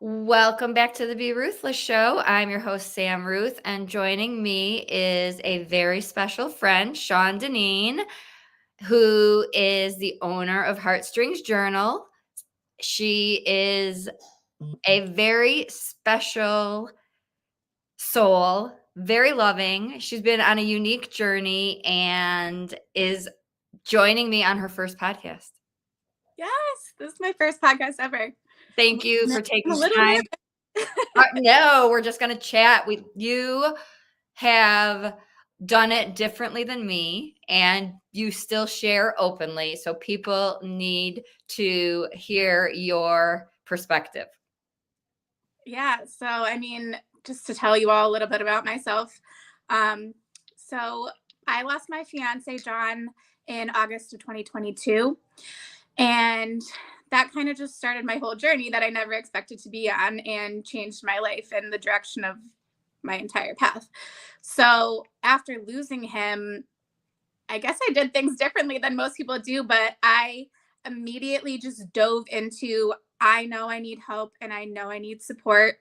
Welcome back to the Be Ruthless Show. I'm your host, Sam Ruth, and joining me is a very special friend, Shawn Dinneen, who is the owner of Heartstrings Journal. She is a very special soul, very loving. She's been on a unique journey and is joining me on her first podcast. Yes, this is my first podcast ever. Thank you for taking I'm a the little time. nervous. No, we're just going to chat. You have done it differently than me, and you still share openly. So people need to hear your perspective. Yeah, so just to tell you all a little bit about myself. So I lost my fiance, John, in August of 2022. And that kind of just started my whole journey that I never expected to be on and changed my life in the direction of my entire path. So after losing him, I guess I did things differently than most people do, but I immediately just dove into I know I need help and I know I need support.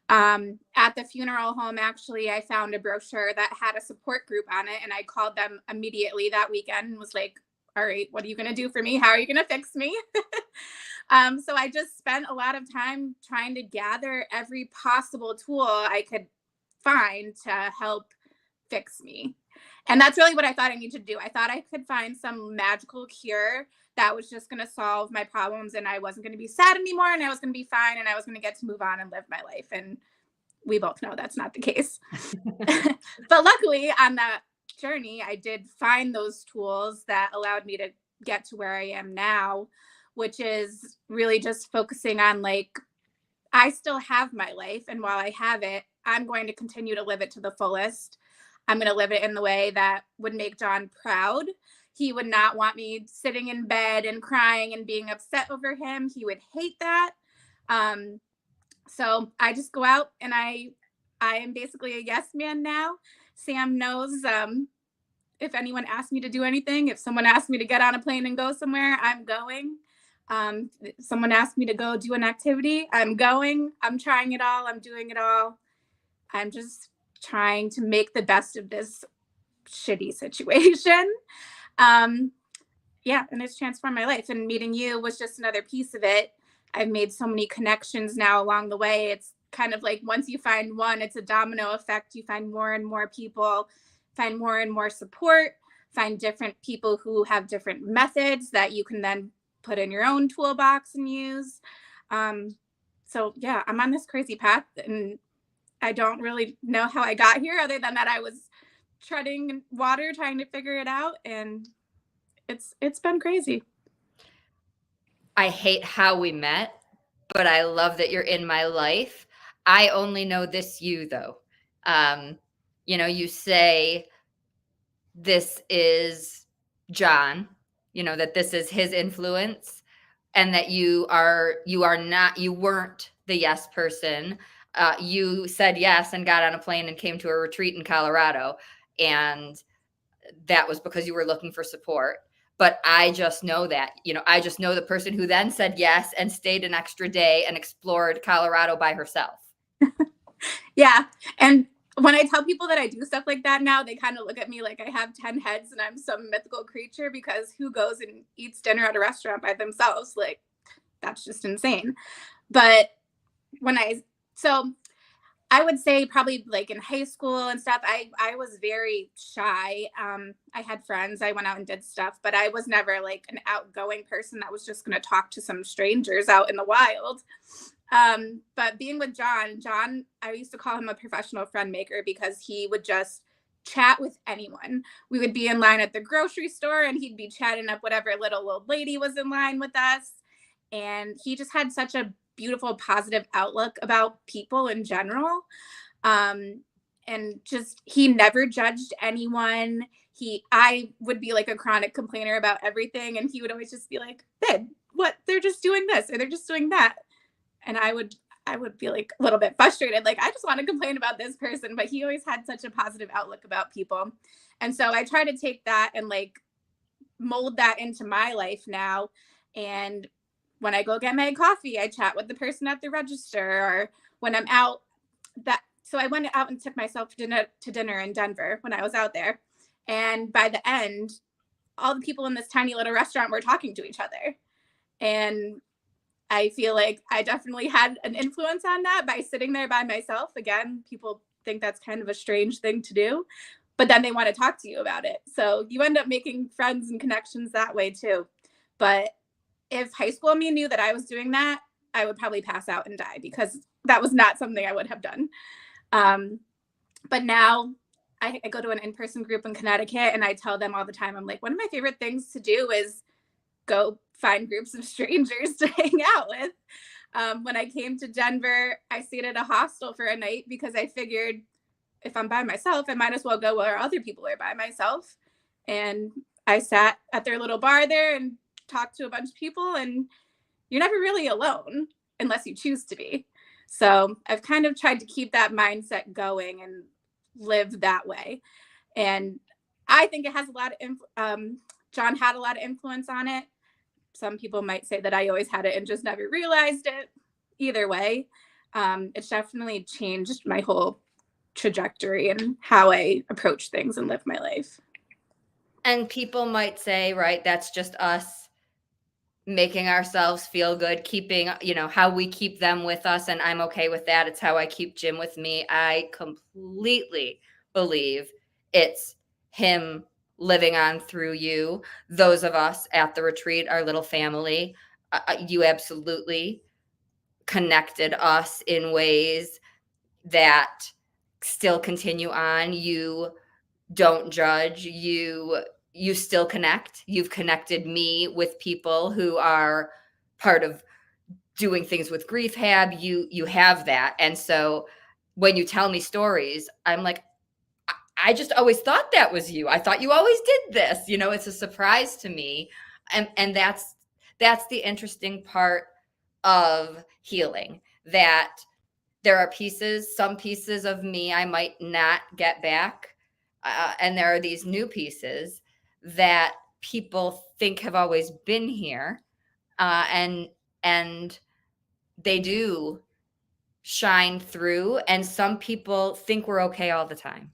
At the funeral home, actually, I found a brochure that had a support group on it, and I called them immediately that weekend and was like, all right, what are you going to do for me? How are you going to fix me? So I just spent a lot of time trying to gather every possible tool I could find to help fix me. And that's really what I thought I needed to do. I thought I could find some magical cure that was just going to solve my problems and I wasn't going to be sad anymore and I was going to be fine and I was going to get to move on and live my life. And we both know that's not the case. But luckily on that journey, I did find those tools that allowed me to get to where I am now, which is really just focusing on I still have my life. And while I have it, I'm going to continue to live it to the fullest. I'm going to live it in the way that would make John proud. He would not want me sitting in bed and crying and being upset over him. He would hate that. So I just go out and I am basically a yes man now. Sam knows if anyone asks me to do anything, if someone asks me to get on a plane and go somewhere, I'm going. Someone asked me to go do an activity, I'm going. I'm trying it all. I'm doing it all. I'm just trying to make the best of this shitty situation. Yeah, and it's transformed my life. And meeting you was just another piece of it. I've made so many connections now along the way. It's kind of like once you find one, it's a domino effect. You find more and more people, find more and more support, find different people who have different methods that you can then put in your own toolbox and use. So yeah, I'm on this crazy path and I don't really know how I got here other than that I was treading water trying to figure it out, and it's been crazy. I hate how we met, but I love that you're in my life. I only know this you though. You say this is John, that this is his influence and that you weren't the yes person. You said yes and got on a plane and came to a retreat in Colorado. And that was because you were looking for support. But I just know that, I just know the person who then said yes and stayed an extra day and explored Colorado by herself. Yeah. And when I tell people that I do stuff like that now, they kind of look at me like I have 10 heads and I'm some mythical creature, because who goes and eats dinner at a restaurant by themselves? Like, that's just insane. But so I would say probably like in high school and stuff, I was very shy. I had friends, I went out and did stuff, but I was never like an outgoing person that was just going to talk to some strangers out in the wild. But being with John, I used to call him a professional friend maker because he would just chat with anyone. We would be in line at the grocery store and he'd be chatting up whatever little old lady was in line with us. And he just had such a beautiful, positive outlook about people in general. And just, he never judged anyone. I would be like a chronic complainer about everything. And he would always just be like, babe, what? They're just doing this or they're just doing that. And I would be like a little bit frustrated. Like, I just want to complain about this person, but he always had such a positive outlook about people. And so I try to take that and like mold that into my life now. And when I go get my coffee, I chat with the person at the register, or when I'm out. So I went out and took myself to dinner in Denver when I was out there. And by the end, all the people in this tiny little restaurant were talking to each other. And I feel like I definitely had an influence on that by sitting there by myself. Again, people think that's kind of a strange thing to do, but then they want to talk to you about it. So you end up making friends and connections that way too. But if high school me knew that I was doing that, I would probably pass out and die, because that was not something I would have done. But now I go to an in-person group in Connecticut, and I tell them all the time, I'm like, one of my favorite things to do is go find groups of strangers to hang out with. When I came to Denver, I stayed at a hostel for a night because I figured if I'm by myself, I might as well go where other people are by myself. And I sat at their little bar there and talked to a bunch of people, and you're never really alone unless you choose to be. So I've kind of tried to keep that mindset going and live that way. And I think it has a lot of, John had a lot of influence on it. Some people might say that I always had it and just never realized it. Either way, it's definitely changed my whole trajectory and how I approach things and live my life. And people might say, right, that's just us making ourselves feel good, keeping, how we keep them with us. And I'm okay with that. It's how I keep Jim with me. I completely believe it's him living on through you. Those of us at the retreat, our little family, you absolutely connected us in ways that still continue on. You don't judge. You still connect. You've connected me with people who are part of doing things with Griefhab. You have that. And so when you tell me stories, I'm like, I just always thought that was you. I thought you always did this. It's a surprise to me. And that's the interesting part of healing, that there are some pieces of me I might not get back. And there are these new pieces that people think have always been here. And they do shine through. And some people think we're okay all the time.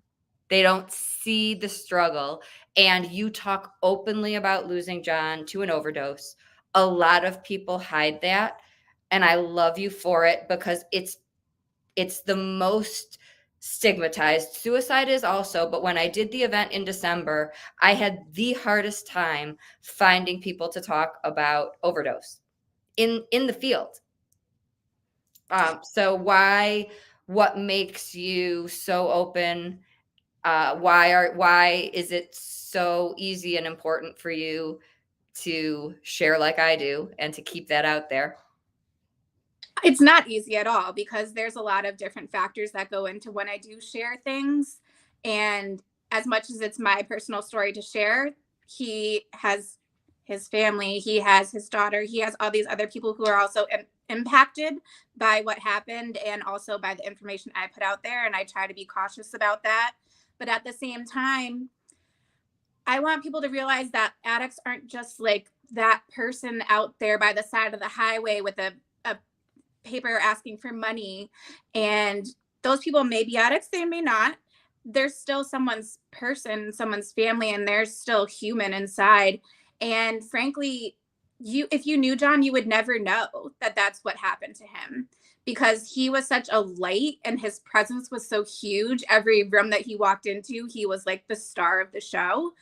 They don't see the struggle. And you talk openly about losing John to an overdose. A lot of people hide that. And I love you for it, because it's the most stigmatized. Suicide is also, but when I did the event in December, I had the hardest time finding people to talk about overdose in the field. So what makes you so open? Why is it so easy and important for you to share like I do and to keep that out there? It's not easy at all, because there's a lot of different factors that go into when I do share things. And as much as it's my personal story to share, he has his family, he has his daughter, he has all these other people who are also impacted by what happened, and also by the information I put out there. And I try to be cautious about that. But at the same time, I want people to realize that addicts aren't just like that person out there by the side of the highway with a paper asking for money. And those people may be addicts, they may not. They're still someone's person, someone's family, and they're still human inside. And frankly, if you knew John, you would never know that that's what happened to him, because he was such a light and his presence was so huge. Every room that he walked into, he was like the star of the show.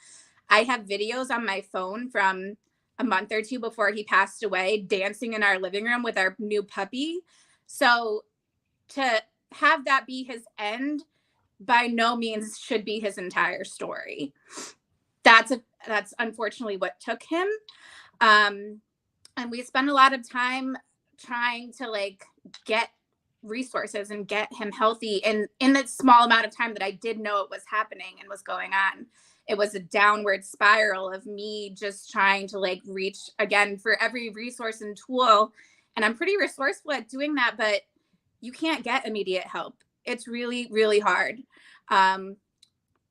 I have videos on my phone from a month or two before he passed away, dancing in our living room with our new puppy. So to have that be his end by no means should be his entire story. That's unfortunately what took him. And we spent a lot of time trying to get resources and get him healthy. And in that small amount of time that I did know it was happening and was going on, it was a downward spiral of me just trying to reach again for every resource and tool. And I'm pretty resourceful at doing that, but you can't get immediate help. It's really, really hard.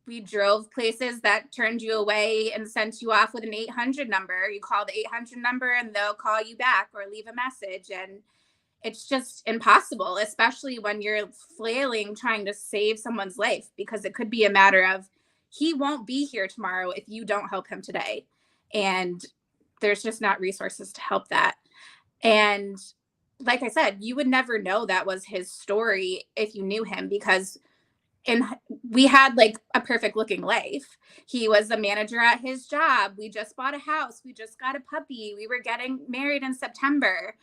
We drove places that turned you away and sent you off with an 800 number. You call the 800 number and they'll call you back or leave a message. And it's just impossible, especially when you're flailing trying to save someone's life, because it could be a matter of he won't be here tomorrow if you don't help him today. And there's just not resources to help that. And like I said, you would never know that was his story if you knew him, because we had like a perfect looking life. He was a manager at his job. We just bought a house. We just got a puppy. We were getting married in September.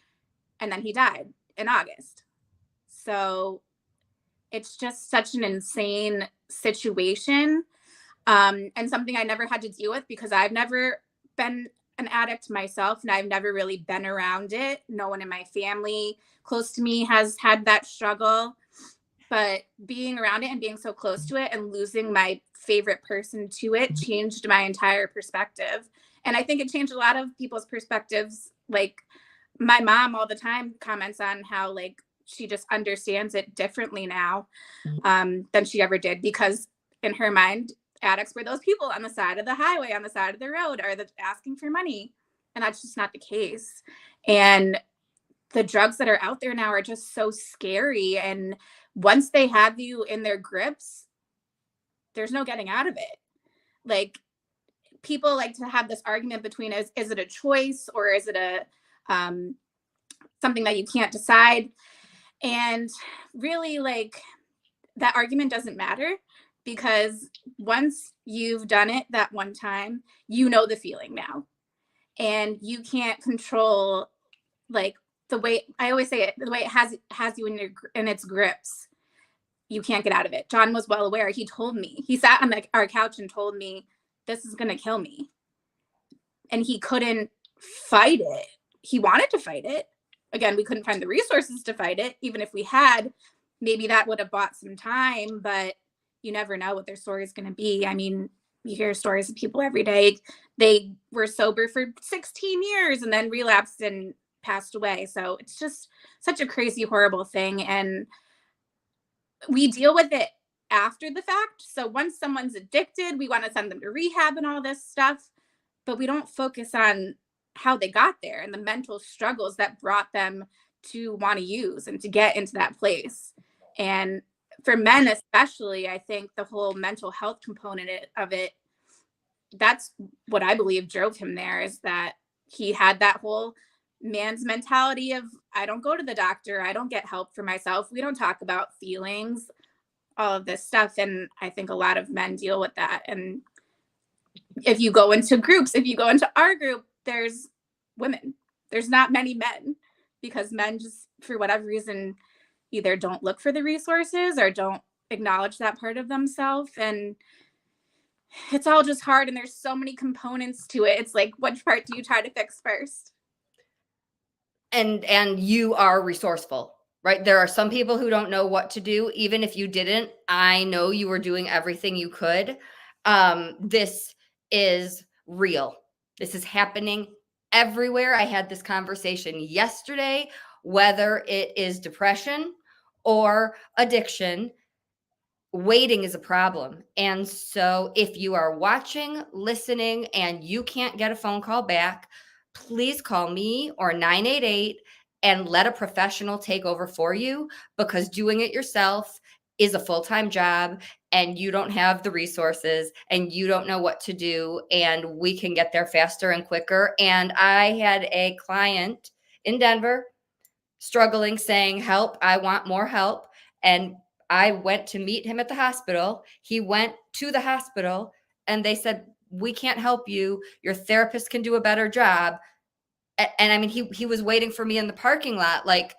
And then he died in August. So it's just such an insane situation, and something I never had to deal with because I've never been an addict myself, and I've never really been around it. No one in my family close to me has had that struggle. But being around it and being so close to it and losing my favorite person to it changed my entire perspective. And I think it changed a lot of people's perspectives. Like, my mom all the time comments on how like she just understands it differently now, than she ever did, because in her mind, addicts were those people on the side of the highway, on the side of the road, or asking for money. And that's just not the case. And the drugs that are out there now are just so scary. And once they have you in their grips, there's no getting out of it. Like, people like to have this argument between is it a choice or is it a something that you can't decide? And really, like, that argument doesn't matter, because once you've done it that one time, you know the feeling now, and you can't control, like, the way I always say it, the way it has you in its grips. You can't get out of it. John was well aware. He told me, he sat on our couch and told me, this is going to kill me. And he couldn't fight it. He wanted to fight it. Again, we couldn't find the resources to fight it. Even if we had, maybe that would have bought some time, but you never know what their story is going to be. I mean, you hear stories of people every day. They were sober for 16 years and then relapsed and passed away. So it's just such a crazy, horrible thing. And we deal with it after the fact. So once someone's addicted, we want to send them to rehab and all this stuff, but we don't focus on how they got there and the mental struggles that brought them to want to use and to get into that place. And for men especially, I think the whole mental health component of it, that's what I believe drove him there, is that he had that whole man's mentality of, I don't go to the doctor, I don't get help for myself, we don't talk about feelings, all of this stuff. And I think a lot of men deal with that. And if you go into groups, if you go into our group, there's women, there's not many men, because men just, for whatever reason, either don't look for the resources or don't acknowledge that part of themselves. And it's all just hard. And there's so many components to it. It's like, which part do you try to fix first? And you are resourceful, right? There are some people who don't know what to do. Even if you didn't, I know you were doing everything you could. This is real. This is happening everywhere. I had this conversation yesterday, whether it is depression or addiction, waiting is a problem. And so if you are watching, listening, and you can't get a phone call back, please call me or 988 and let a professional take over for you, because doing it yourself is a full-time job and you don't have the resources and you don't know what to do, and we can get there faster and quicker. And I had a client in Denver struggling, saying, help, I want more help. And I went to meet him at the hospital. He went to the hospital and they said, we can't help you. Your therapist can do a better job. And I mean, he was waiting for me in the parking lot. Like,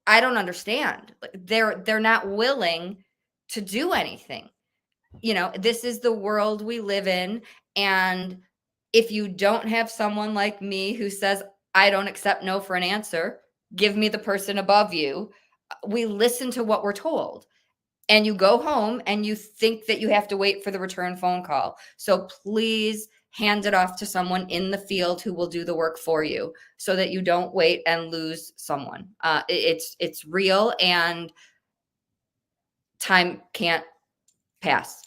I don't understand. They're not willing to do anything. You know, this is the world we live in. And if you don't have someone like me who says, I don't accept no for an answer, give me the person above you. We listen to what we're told. And you go home and you think that you have to wait for the return phone call. So please hand it off to someone in the field who will do the work for you, so that you don't wait and lose someone. It's real, and time can't pass.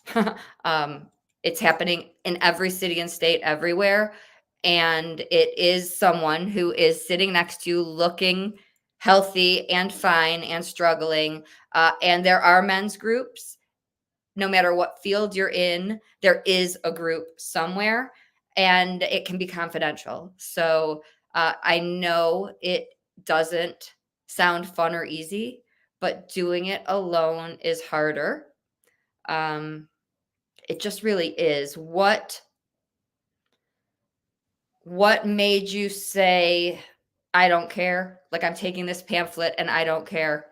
It's happening in every city and state everywhere. And it is someone who is sitting next to you looking healthy and fine and struggling. And there are men's groups. No matter what field you're in, there is a group somewhere, and it can be confidential. So I know it doesn't sound fun or easy, but doing it alone is harder. It just really is. What made you say, I don't care? Like, I'm taking this pamphlet and I don't care.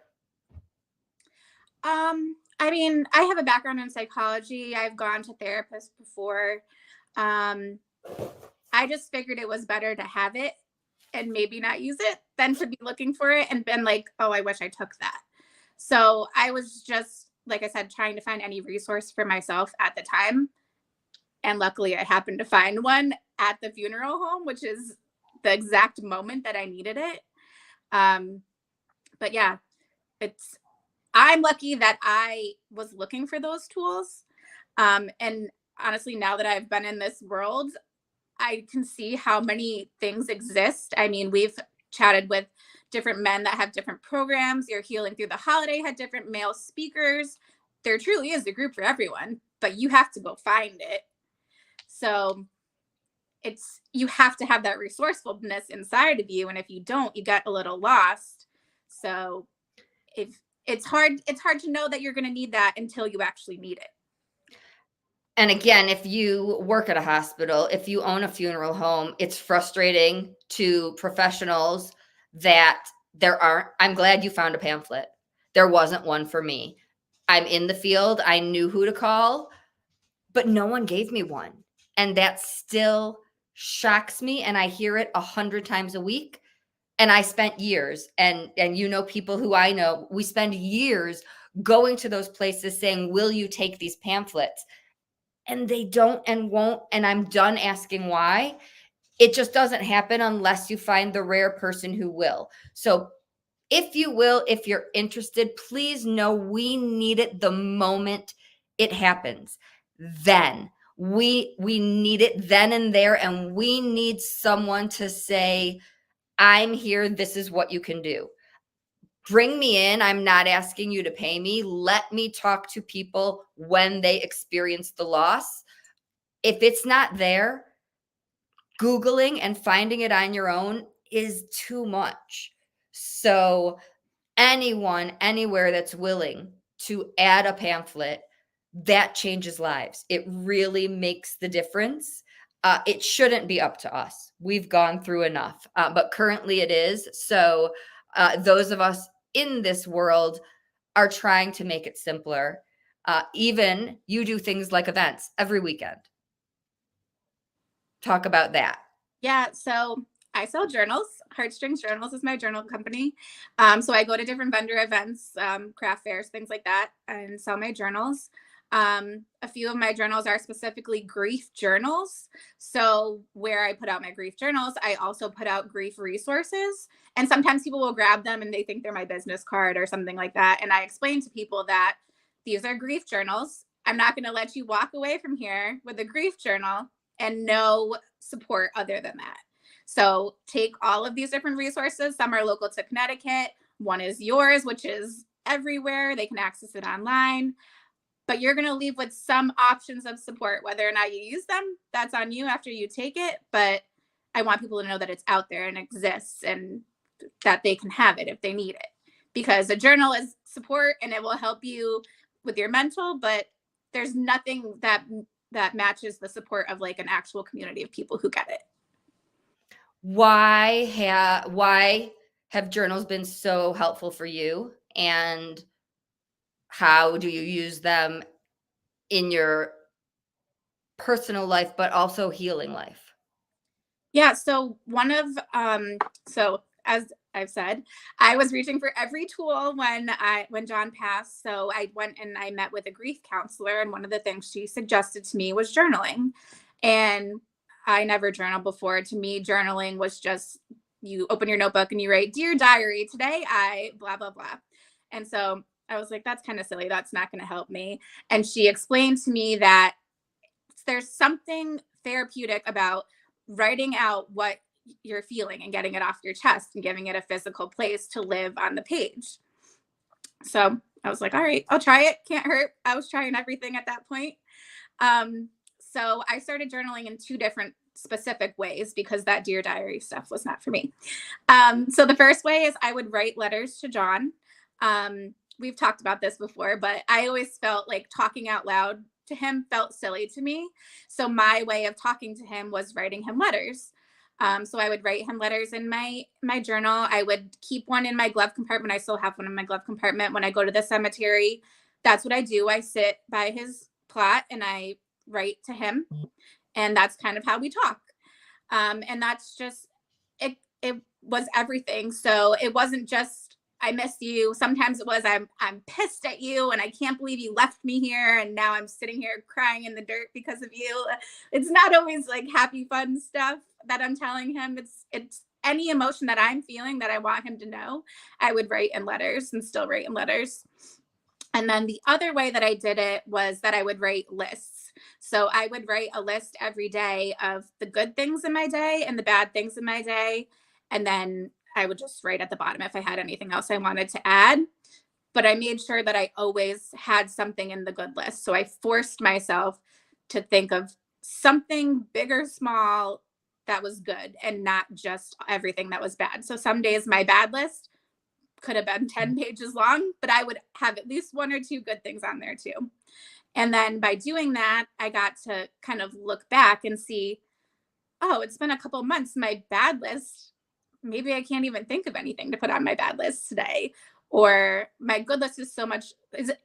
I mean, I have a background in psychology. I've gone to therapists before. Um, I just figured it was better to have it and maybe not use it than to be looking for it and been like, oh, I wish I took that. So I was just, like I said, trying to find any resource for myself at the time. And luckily I happened to find one at the funeral home, which is the exact moment that I needed it. But yeah, I'm lucky that I was looking for those tools. And honestly, now that I've been in this world, I can see how many things exist. I mean, we've chatted with different men that have different programs. Your Healing Through the Holiday had different male speakers. There truly is a group for everyone, but you have to go find it. So you have to have that resourcefulness inside of you. And if you don't, you get a little lost. So if it's hard to know that you're going to need that until you actually need it. And again, if you work at a hospital, if you own a funeral home, it's frustrating to professionals that I'm glad you found a pamphlet. There wasn't one for me. I'm in the field. I knew who to call, but no one gave me one. And that still shocks me. And I hear it 100 times a week. And I spent years, and people who I know, we spend years going to those places saying, will you take these pamphlets? And they don't and won't. And I'm done asking why. It just doesn't happen unless you find the rare person who will. So if you're interested, please know we need it the moment it happens. Then we need it then and there. And we need someone to say, I'm here. This is what you can do. Bring me in. I'm not asking you to pay me. Let me talk to people when they experience the loss. If it's not there, Googling and finding it on your own is too much. So anyone, anywhere that's willing to add a pamphlet, that changes lives. It really makes the difference. It shouldn't be up to us. We've gone through enough, but currently it is. So those of us in this world are trying to make it simpler. Even you do things like events every weekend. Talk about that. Yeah, so I sell journals. Heartstrings Journals is my journal company. So I go to different vendor events, craft fairs, things like that, and sell my journals. A few of my journals are specifically grief journals. So where I put out my grief journals, I also put out grief resources. And sometimes people will grab them and they think they're my business card or something like that. And I explain to people that these are grief journals. I'm not going to let you walk away from here with a grief journal and no support other than that. So take all of these different resources. Some are local to Connecticut. One is yours, which is everywhere. They can access it online. But you're going to leave with some options of support. Whether or not you use them, that's on you after you take it. But I want people to know that it's out there and exists and that they can have it if they need it. Because a journal is support and it will help you with your mental, but there's nothing that matches the support of like an actual community of people who get it. Why have journals been so helpful for you, and how do you use them in your personal life, but also healing life? Yeah. So so as I've said, I was reaching for every tool when John passed. So I went and I met with a grief counselor, and one of the things she suggested to me was journaling. And I never journaled before. To me, journaling was just you open your notebook and you write, "Dear diary, today I blah blah blah." And so I was like, that's kind of silly. That's not going to help me. And she explained to me that there's something therapeutic about writing out what you're feeling and getting it off your chest and giving it a physical place to live on the page. So I was like, all right, I'll try it. Can't hurt. I was trying everything at that point. So I started journaling in 2 different specific ways because that Dear Diary stuff was not for me. So the first way is I would write letters to John. We've talked about this before, but I always felt like talking out loud to him felt silly to me. So my way of talking to him was writing him letters. So I would write him letters in my journal. I would keep one in my glove compartment. I still have one in my glove compartment. When I go to the cemetery, that's what I do. I sit by his plot and I write to him. And that's kind of how we talk. And that's just, it was everything. So it wasn't just, I miss you. Sometimes it was, I'm pissed at you and I can't believe you left me here. And now I'm sitting here crying in the dirt because of you. It's not always like happy, fun stuff that I'm telling him. It's any emotion that I'm feeling that I want him to know, I would write in letters and still write in letters. And then the other way that I did it was that I would write lists. So I would write a list every day of the good things in my day and the bad things in my day. And then I would just write at the bottom if I had anything else I wanted to add. But I made sure that I always had something in the good list. So I forced myself to think of something big or small that was good and not just everything that was bad. So some days my bad list could have been 10 pages long, but I would have at least 1 or 2 good things on there too. And then by doing that, I got to kind of look back and see, oh, it's been a couple months. My bad list, maybe I can't even think of anything to put on my bad list today. Or my good list is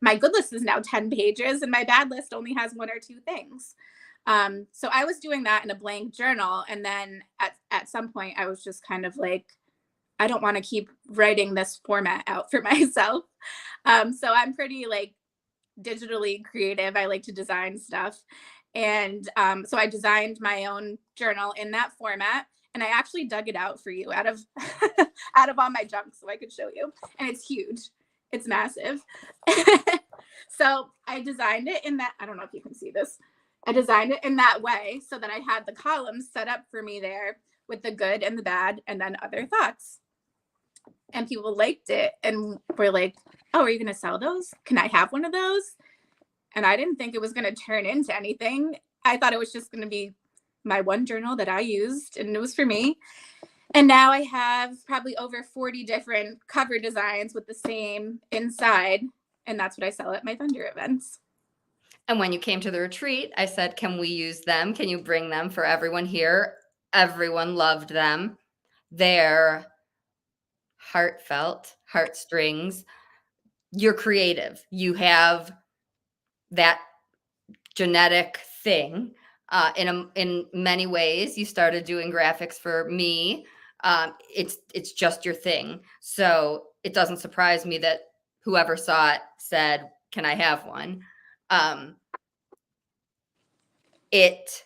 my good list is now 10 pages and my bad list only has 1 or 2 things. So I was doing that in a blank journal. And then at some point I was just kind of like, I don't want to keep writing this format out for myself. So I'm pretty like digitally creative. I like to design stuff. And so I designed my own journal in that format. And I actually dug it out for you out of out of all my junk so I could show you. And it's huge. It's massive. So I designed it in that, I don't know if you can see this. I designed it in that way so that I had the columns set up for me there with the good and the bad and then other thoughts. And people liked it and were like, oh, are you going to sell those? Can I have one of those? And I didn't think it was going to turn into anything. I thought it was just going to be my one journal that I used and it was for me. And now I have probably over 40 different cover designs with the same inside. And that's what I sell at my vendor events. And when you came to the retreat, I said, can we use them? Can you bring them for everyone here? Everyone loved them. They're heartfelt, heartstrings. You're creative. You have that genetic thing. In many ways, you started doing graphics for me. It's just your thing. So it doesn't surprise me that whoever saw it said, can I have one? It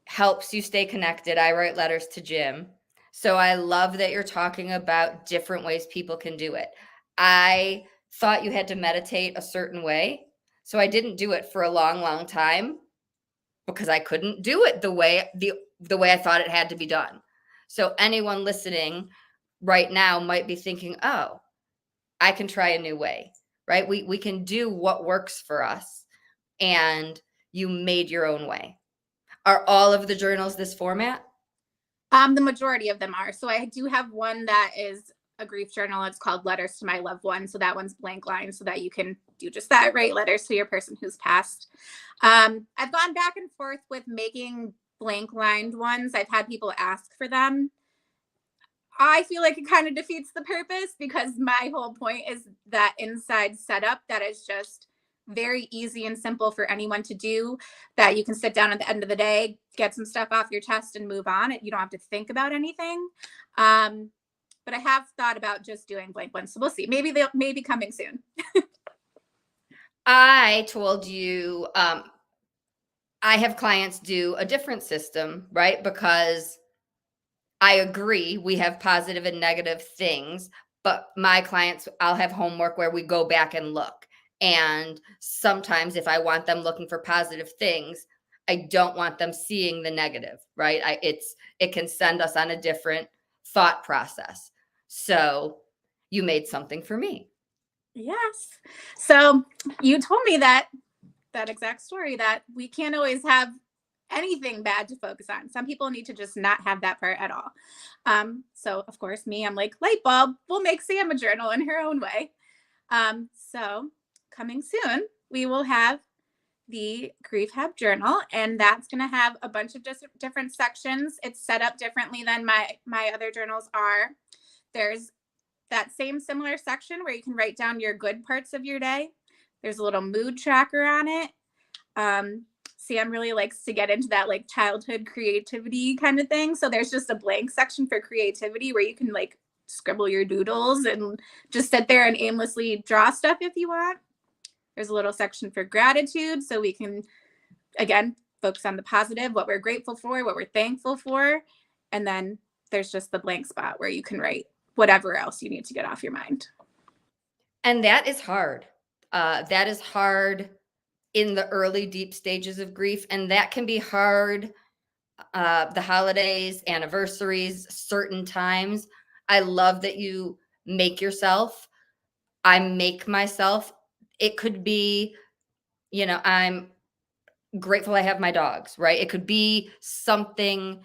helps you stay connected. I write letters to Jim. So I love that you're talking about different ways people can do it. I thought you had to meditate a certain way. So I didn't do it for a long, long time because I couldn't do it the way I thought it had to be done. So anyone listening right now might be thinking, oh, I can try a new way, right? We can do what works for us. And you made your own way. Are all of the journals this format? The majority of them are. So I do have one that is a grief journal. It's called Letters to My Loved One. So that one's blank line so that you can do just that, write letters to your person who's passed. I've gone back and forth with making blank lined ones. I've had people ask for them. I feel like it kind of defeats the purpose because my whole point is that inside setup that is just very easy and simple for anyone to do, that you can sit down at the end of the day, get some stuff off your chest and move on. You don't have to think about anything. But I have thought about just doing blank ones. So we'll see. Maybe they'll be coming soon. I told you I have clients do a different system, right? Because I agree we have positive and negative things, But my clients, I'll have homework where we go back and look. And sometimes if I want them looking for positive things, I don't want them seeing the negative, right? It can send us on a different thought process. So you made something for me. Yes. So you told me that exact story, that we can't always have anything bad to focus on. Some people need to just not have that part at all. So of course, I'm like, light bulb, we'll make Sam a journal in her own way. So coming soon, we will have the Griefhab journal, and that's going to have a bunch of different sections. It's set up differently than my other journals are. There's that same similar section where you can write down your good parts of your day. There's a little mood tracker on it. Sam really likes to get into that like childhood creativity kind of thing. So there's just a blank section for creativity where you can like scribble your doodles and just sit there and aimlessly draw stuff if you want. There's a little section for gratitude, so we can, again, focus on the positive, what we're grateful for, what we're thankful for. And then there's just the blank spot where you can write whatever else you need to get off your mind. And that is hard. That is hard in the early deep stages of grief. And that can be hard the holidays, anniversaries, certain times. I love that you make yourself. I make myself. It could be, I'm grateful I have my dogs, right? It could be something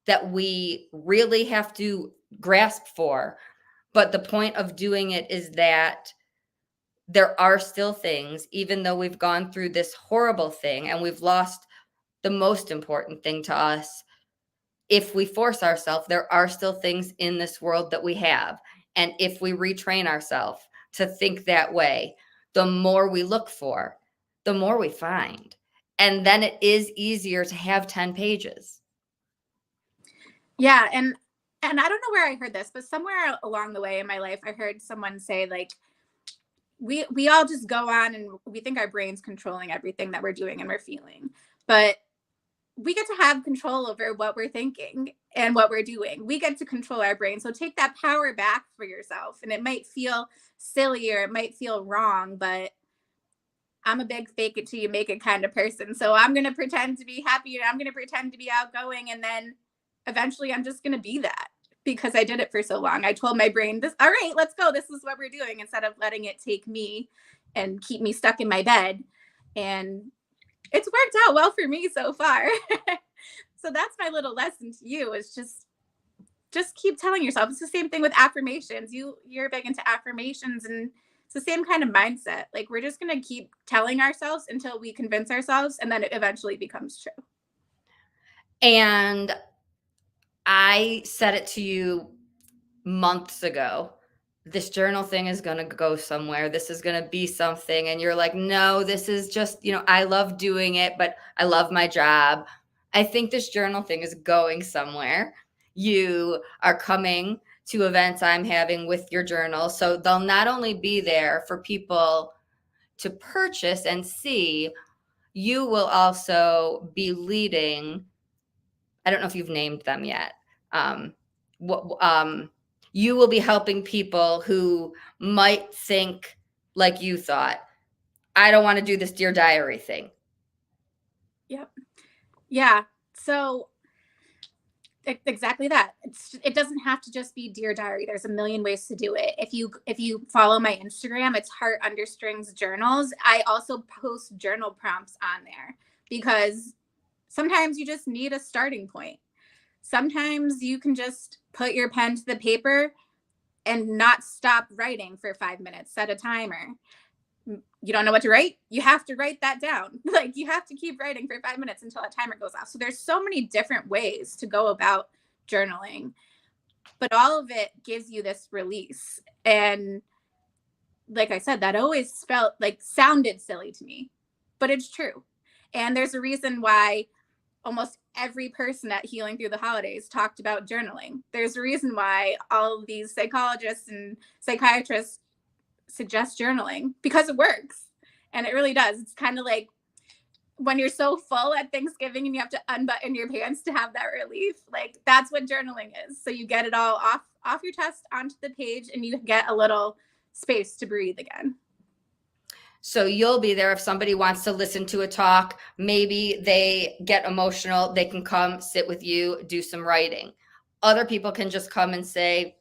that we really have to grasp for. But the point of doing it is that there are still things, even though we've gone through this horrible thing and we've lost the most important thing to us. If we force ourselves, there are still things in this world that we have. And if we retrain ourselves to think that way, the more we look for, the more we find. And then it is easier to have 10 pages. Yeah. And I don't know where I heard this, but somewhere along the way in my life, I heard someone say, like, we all just go on and we think our brain's controlling everything that we're doing and we're feeling. But we get to have control over what we're thinking and what we're doing. We get to control our brain. So take that power back for yourself. And it might feel silly or it might feel wrong, but I'm a big fake it till you make it kind of person. So I'm going to pretend to be happy and I'm going to pretend to be outgoing. And then eventually I'm just going to be that because I did it for so long. I told my brain, this, all right, let's go. This is what we're doing, instead of letting it take me and keep me stuck in my bed. And it's worked out well for me so far. So that's my little lesson to you, is just keep telling yourself. It's the same thing with affirmations. You're big into affirmations, and it's the same kind of mindset. Like, we're just going to keep telling ourselves until we convince ourselves, and then it eventually becomes true. And I said it to you months ago. This journal thing is going to go somewhere. This is going to be something. And you're like, no, this is just, I love doing it, but I love my job. I think this journal thing is going somewhere. You are coming to events I'm having with your journal. So they'll not only be there for people to purchase and see, you will also be leading. I don't know if you've named them yet. You will be helping people who might think like you thought, I don't want to do this Dear Diary thing. Yep. Yeah. So exactly that. It doesn't have to just be Dear Diary. There's a million ways to do it. If you follow my Instagram, it's Heartstrings Journals. I also post journal prompts on there because sometimes you just need a starting point. Sometimes you can just put your pen to the paper and not stop writing for 5 minutes, set a timer. You don't know what to write? You have to write that down. Like, you have to keep writing for 5 minutes until a timer goes off. So there's so many different ways to go about journaling, but all of it gives you this release. And like I said, that always sounded silly to me, but it's true. And there's a reason why almost every person at Healing Through the Holidays talked about journaling. There's a reason why all of these psychologists and psychiatrists suggest journaling, because it works. And it really does. It's kind of like when you're so full at Thanksgiving and you have to unbutton your pants to have that relief. Like, that's what journaling is. So you get it all off your chest onto the page, and you get a little space to breathe again. So you'll be there if somebody wants to listen to a talk, maybe they get emotional, they can come sit with you, do some writing. Other people can just come and say,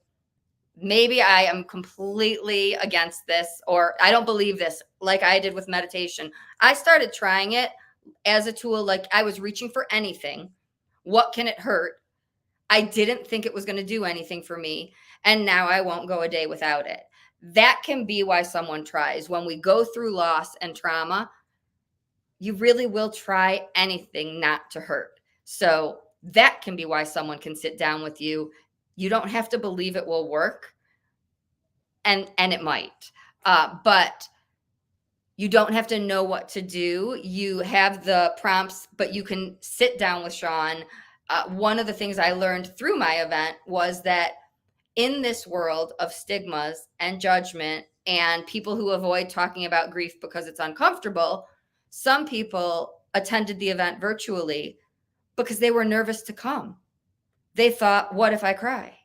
maybe I am completely against this, or I don't believe this, like I did with meditation. I started trying it as a tool, like I was reaching for anything. What can it hurt? I didn't think it was going to do anything for me. And now I won't go a day without it. That can be why someone tries. When we go through loss and trauma, you really will try anything not to hurt. So that can be why someone can sit down with you. You don't have to believe it will work. And it might. But you don't have to know what to do. You have the prompts, but you can sit down with Shawn. One of the things I learned through my event was that in this world of stigmas and judgment and people who avoid talking about grief because it's uncomfortable, some people attended the event virtually because they were nervous to come. They thought, what if I cry?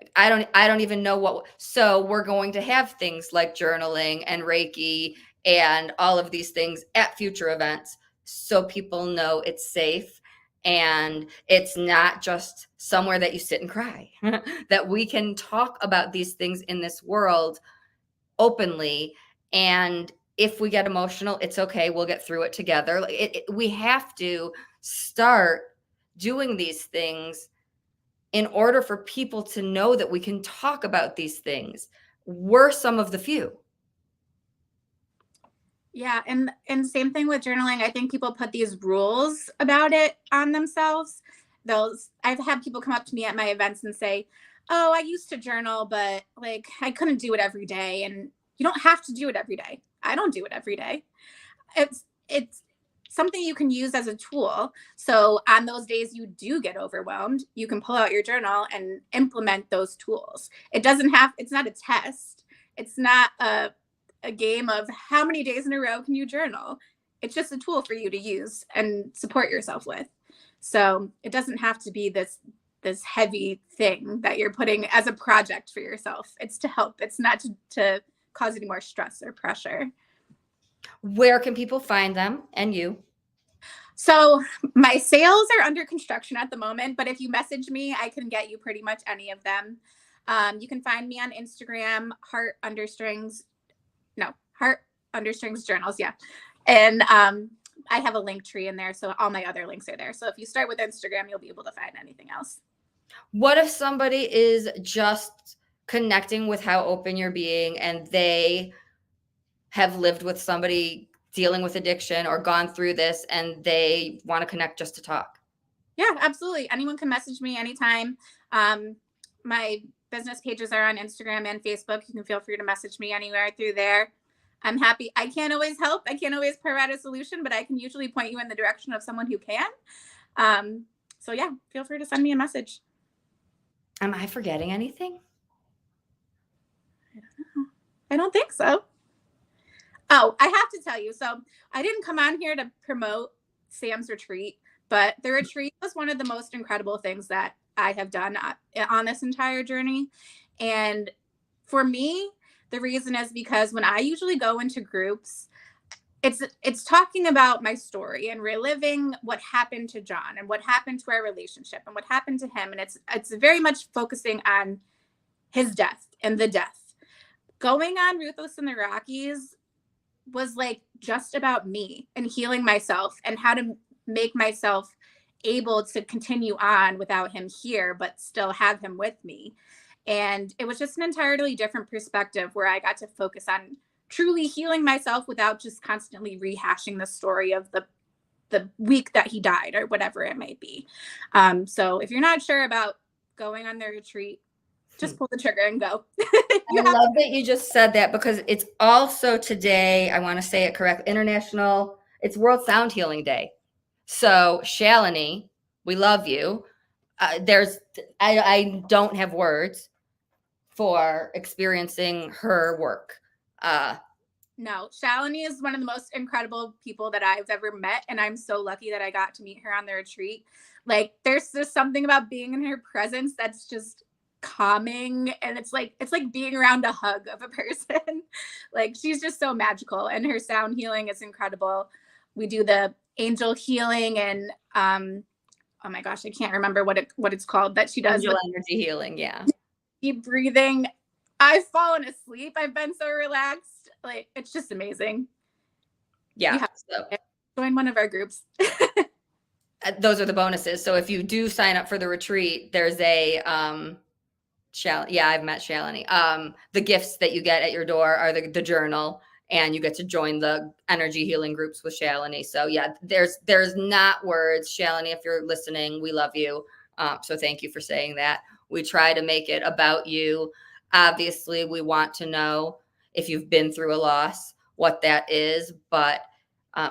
Like, I don't even know what. So we're going to have things like journaling and Reiki and all of these things at future events, so people know it's safe and it's not just somewhere that you sit and cry, that we can talk about these things in this world openly. And if we get emotional, it's okay. We'll get through it together. We have to start doing these things in order for people to know that we can talk about these things. We're some of the few. Yeah, and same thing with journaling. I think people put these rules about it on themselves. I've had people come up to me at my events and say, "Oh, I used to journal, but like I couldn't do it every day." And you don't have to do it every day. I don't do it every day. It's something you can use as a tool. So on those days you do get overwhelmed, you can pull out your journal and implement those tools. It's not a test. It's not a game of how many days in a row can you journal. It's just a tool for you to use and support yourself with. So it doesn't have to be this heavy thing that you're putting as a project for yourself. It's to help. It's not to cause any more stress or pressure. Where can people find them and you? So my sales are under construction at the moment, but if you message me, I can get you pretty much any of them. You can find me on Instagram, Heartstrings Journals. Yeah. And I have a link tree in there. So all my other links are there. So if you start with Instagram, you'll be able to find anything else. What if somebody is just connecting with how open you're being and they have lived with somebody dealing with addiction or gone through this and they want to connect just to talk? Yeah, absolutely. Anyone can message me anytime. My business pages are on Instagram and Facebook. You can feel free to message me anywhere through there. I'm happy. I can't always help. I can't always provide a solution, but I can usually point you in the direction of someone who can. So yeah, feel free to send me a message. Am I forgetting anything? I don't think so. Oh, I have to tell you. So I didn't come on here to promote Sam's retreat, but the retreat was one of the most incredible things that I have done on this entire journey. And for me, the reason is because when I usually go into groups, it's talking about my story and reliving what happened to John and what happened to our relationship and what happened to him. And it's very much focusing on his death and the death. Going on Ruthless in the Rockies was like just about me and healing myself and how to make myself able to continue on without him here, but still have him with me. And it was just an entirely different perspective where I got to focus on truly healing myself without just constantly rehashing the story of the week that he died or whatever it may be. So if you're not sure about going on the retreat, just pull the trigger and go. I love that you just said that, because it's also today, I want to say it correct, it's World Sound Healing Day. So Shalini, we love you. I don't have words for experiencing her work. No, Shalini is one of the most incredible people that I've ever met. And I'm so lucky that I got to meet her on the retreat. Like, there's just something about being in her presence that's just calming, and it's like being around a hug of a person. Like, she's just so magical, and her sound healing is incredible. We do the angel healing, and oh my gosh, I can't remember what it's called that she does. Angel energy healing. Yeah. Deep breathing. I've fallen asleep. I've been so relaxed. Like, it's just amazing. Yeah. So join one of our groups. Those are the bonuses. So if you do sign up for the retreat, there's a yeah, I've met Shalini. The gifts that you get at your door are the journal, and you get to join the energy healing groups with Shalini. So yeah, there's not words. Shalini, if you're listening, we love you. So thank you for saying that. We try to make it about you. Obviously, we want to know if you've been through a loss, what that is, but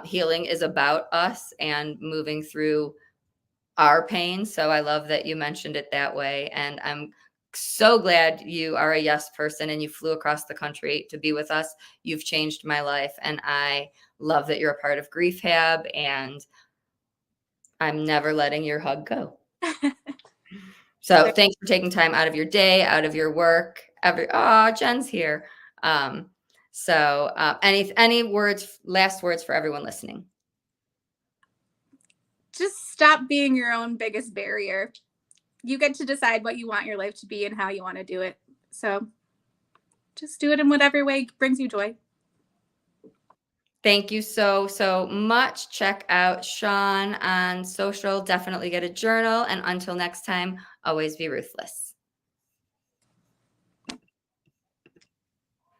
healing is about us and moving through our pain. So I love that you mentioned it that way. And I'm so glad you are a yes person and you flew across the country to be with us. You've changed my life. And I love that you're a part of Griefhab, and I'm never letting your hug go. So thanks for taking time out of your day, out of your work. Jen's here. Any words, last words for everyone listening? Just stop being your own biggest barrier. You get to decide what you want your life to be and how you want to do it. So just do it in whatever way brings you joy. Thank you so much. Check out Shawn on social. Definitely get a journal. And until next time, always be ruthless.